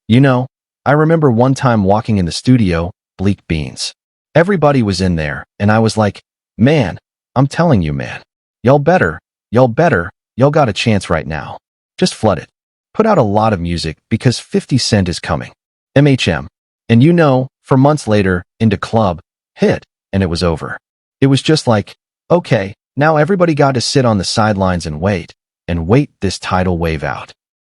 You know, I remember one time walking in the studio, Bleak Beans. Everybody was in there, and I was like, man, I'm telling you, man. Y'all better, y'all got a chance right now. Just flood it. Put out a lot of music because 50 Cent is coming. MHM. And you know, for months later, into club, hit, and it was over. It was just like, okay, now everybody got to sit on the sidelines and wait this tidal wave out.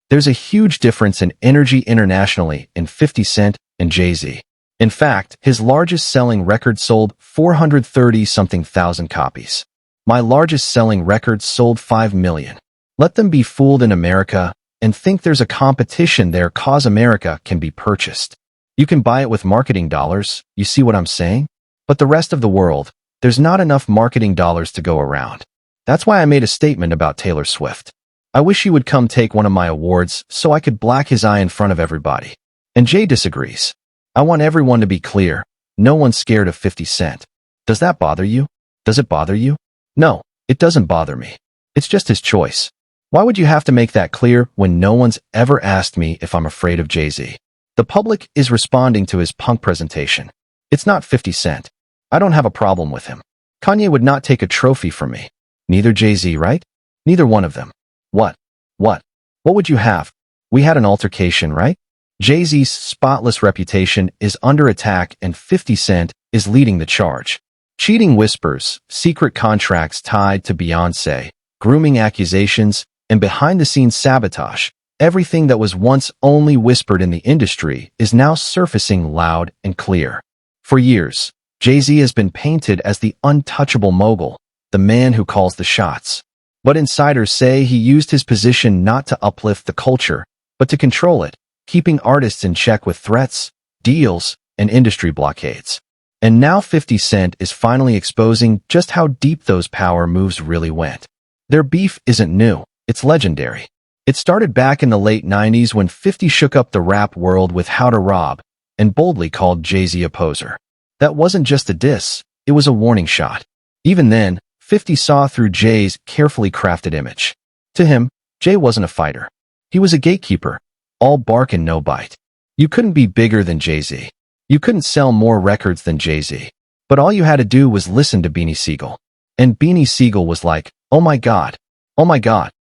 There's a huge difference in energy internationally in 50 Cent and Jay-Z. In fact, his largest selling record sold 430-something thousand copies. My largest selling record sold 5 million. Let them be fooled in America and think there's a competition there cause America can be purchased. You can buy it with marketing dollars, you see what I'm saying? But the rest of the world, there's not enough marketing dollars to go around. That's why I made a statement about Taylor Swift. I wish he would come take one of my awards so I could black his eye in front of everybody. And Jay disagrees. I want everyone to be clear. No one's scared of 50 Cent. Does that bother you? Does it bother you? No, it doesn't bother me. It's just his choice. Why would you have to make that clear when no one's ever asked me if I'm afraid of Jay-Z? The public is responding to his punk presentation. It's not 50 Cent. I don't have a problem with him. Kanye would not take a trophy from me. Neither Jay-Z, right? Neither one of them. What? What would you have? We had an altercation, right? Jay-Z's spotless reputation is under attack and 50 Cent is leading the charge. Cheating whispers, secret contracts tied to Beyoncé, grooming accusations, and behind-the-scenes sabotage. Everything that was once only whispered in the industry is now surfacing loud and clear. For years, Jay-Z has been painted as the untouchable mogul, the man who calls the shots. But insiders say he used his position not to uplift the culture, but to control it, keeping artists in check with threats, deals, and industry blockades. And now 50 Cent is finally exposing just how deep those power moves really went. Their beef isn't new, it's legendary. It started back in the late 90s when 50 shook up the rap world with How to Rob and boldly called Jay-Z a poser. That wasn't just a diss, it was a warning shot. Even then, 50 saw through Jay's carefully crafted image. To him, Jay wasn't a fighter. He was a gatekeeper, all bark and no bite. You couldn't be bigger than Jay-Z. You couldn't sell more records than Jay-Z. But all you had to do was listen to Beanie Sigel. And Beanie Sigel was like, oh my God.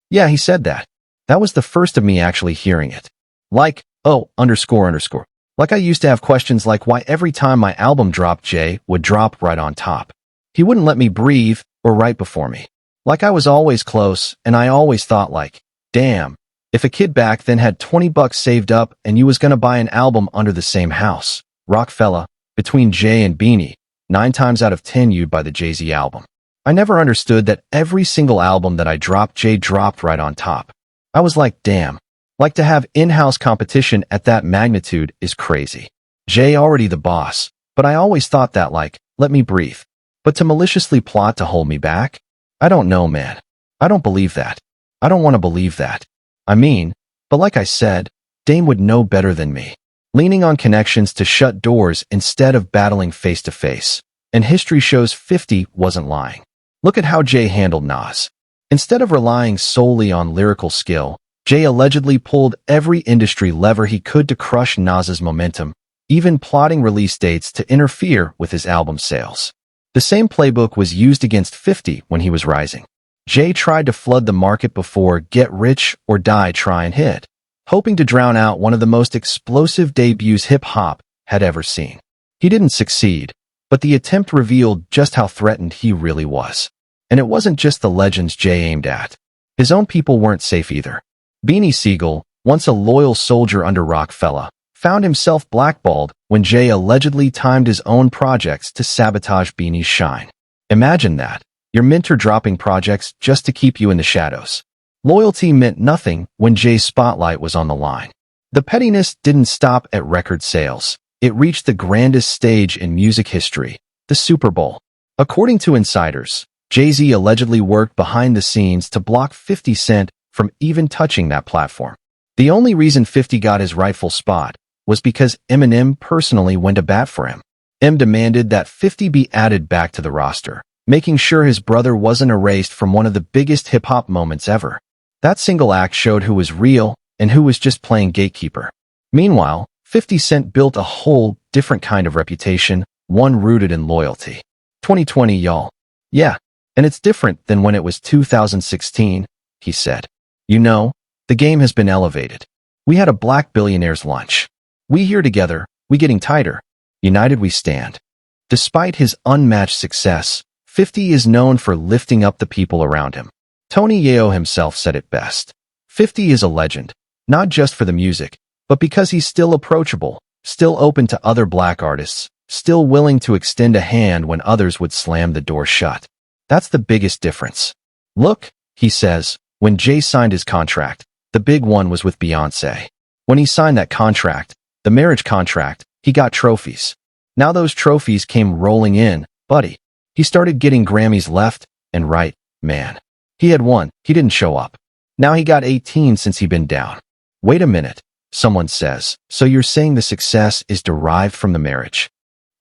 Yeah, he said that. That was the first of me actually hearing it. Like, oh, underscore. Like I used to have questions like why every time my album dropped Jay would drop right on top. He wouldn't let me breathe or right before me. Like I was always close and I always thought like, damn, if a kid back then had $20 saved up and you was gonna buy an album under the same house, Rockefeller, between Jay and Beanie, 9 times out of 10 you'd buy the Jay-Z album. I never understood that every single album that I dropped Jay dropped right on top. I was like, damn. Like to have in-house competition at that magnitude is crazy. Jay already the boss, but I always thought that like, let me breathe. But to maliciously plot to hold me back? I don't know, man. I don't believe that. I don't want to believe that. I mean, but like I said, Dame would know better than me. Leaning on connections to shut doors instead of battling face to face. And history shows 50 wasn't lying. Look at how Jay handled Nas. Instead of relying solely on lyrical skill, Jay allegedly pulled every industry lever he could to crush Nas's momentum, even plotting release dates to interfere with his album sales. The same playbook was used against 50 when he was rising. Jay tried to flood the market before Get Rich or Die Trying hit, hoping to drown out one of the most explosive debuts hip-hop had ever seen. He didn't succeed, but the attempt revealed just how threatened he really was. And it wasn't just the legends Jay aimed at. His own people weren't safe either. Beanie Sigel, once a loyal soldier under Rockefeller, found himself blackballed when Jay allegedly timed his own projects to sabotage Beanie's shine. Imagine that. Your mentor dropping projects just to keep you in the shadows. Loyalty meant nothing when Jay's spotlight was on the line. The pettiness didn't stop at record sales. It reached the grandest stage in music history, the Super Bowl. According to insiders, Jay-Z allegedly worked behind the scenes to block 50 Cent from even touching that platform. The only reason 50 got his rightful spot was because Eminem personally went to bat for him. M demanded that 50 be added back to the roster, making sure his brother wasn't erased from one of the biggest hip-hop moments ever. That single act showed who was real and who was just playing gatekeeper. Meanwhile, 50 Cent built a whole different kind of reputation, one rooted in loyalty. 2020, y'all. Yeah, and it's different than when it was 2016, he said. You know, the game has been elevated. We had a black billionaires lunch. We here together, we getting tighter. United we stand. Despite his unmatched success, 50 is known for lifting up the people around him. Tony Yayo himself said it best. 50 is a legend, not just for the music, but because he's still approachable, still open to other black artists, still willing to extend a hand when others would slam the door shut. That's the biggest difference. Look, he says, when Jay signed his contract, the big one was with Beyoncé. When he signed that contract, the marriage contract, he got trophies. Now those trophies came rolling in, buddy. He started getting Grammys left and right, man. He had won, he didn't show up. Now he got 18 since he'd been down. Wait a minute, someone says. So you're saying the success is derived from the marriage?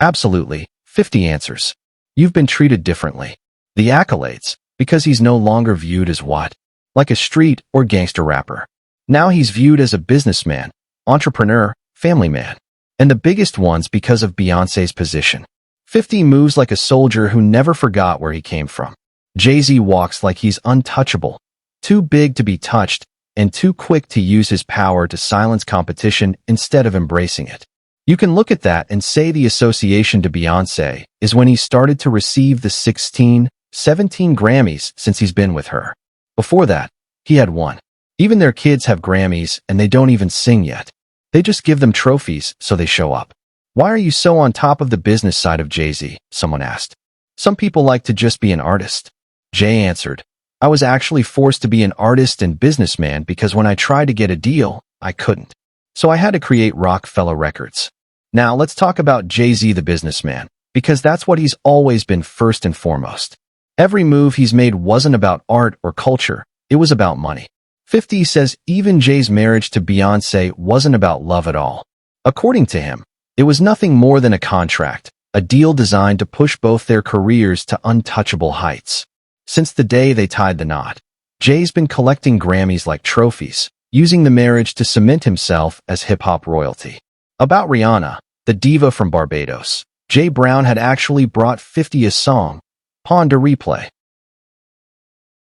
Absolutely, 50 answers. You've been treated differently. The accolades, because he's no longer viewed as what? Like a street or gangster rapper. Now he's viewed as a businessman, entrepreneur, family man. And the biggest ones because of Beyoncé's position. 50 moves like a soldier who never forgot where he came from. Jay-Z walks like he's untouchable, too big to be touched, and too quick to use his power to silence competition instead of embracing it. You can look at that and say the association to Beyoncé is when he started to receive the 16, 17 Grammys since he's been with her. Before that, he had one. Even their kids have Grammys and they don't even sing yet. They just give them trophies so they show up. Why are you so on top of the business side of Jay-Z? Someone asked. Some people like to just be an artist. Jay answered, I was actually forced to be an artist and businessman because when I tried to get a deal, I couldn't. So I had to create Roc-A-Fella Records. Now let's talk about Jay-Z the businessman, because that's what he's always been first and foremost. Every move he's made wasn't about art or culture, it was about money. 50 says even Jay's marriage to Beyoncé wasn't about love at all. According to him, it was nothing more than a contract, a deal designed to push both their careers to untouchable heights. Since the day they tied the knot, Jay's been collecting Grammys like trophies, using the marriage to cement himself as hip-hop royalty. About Rihanna, the diva from Barbados, Jay Brown had actually brought 50 a song, Pawn to Replay.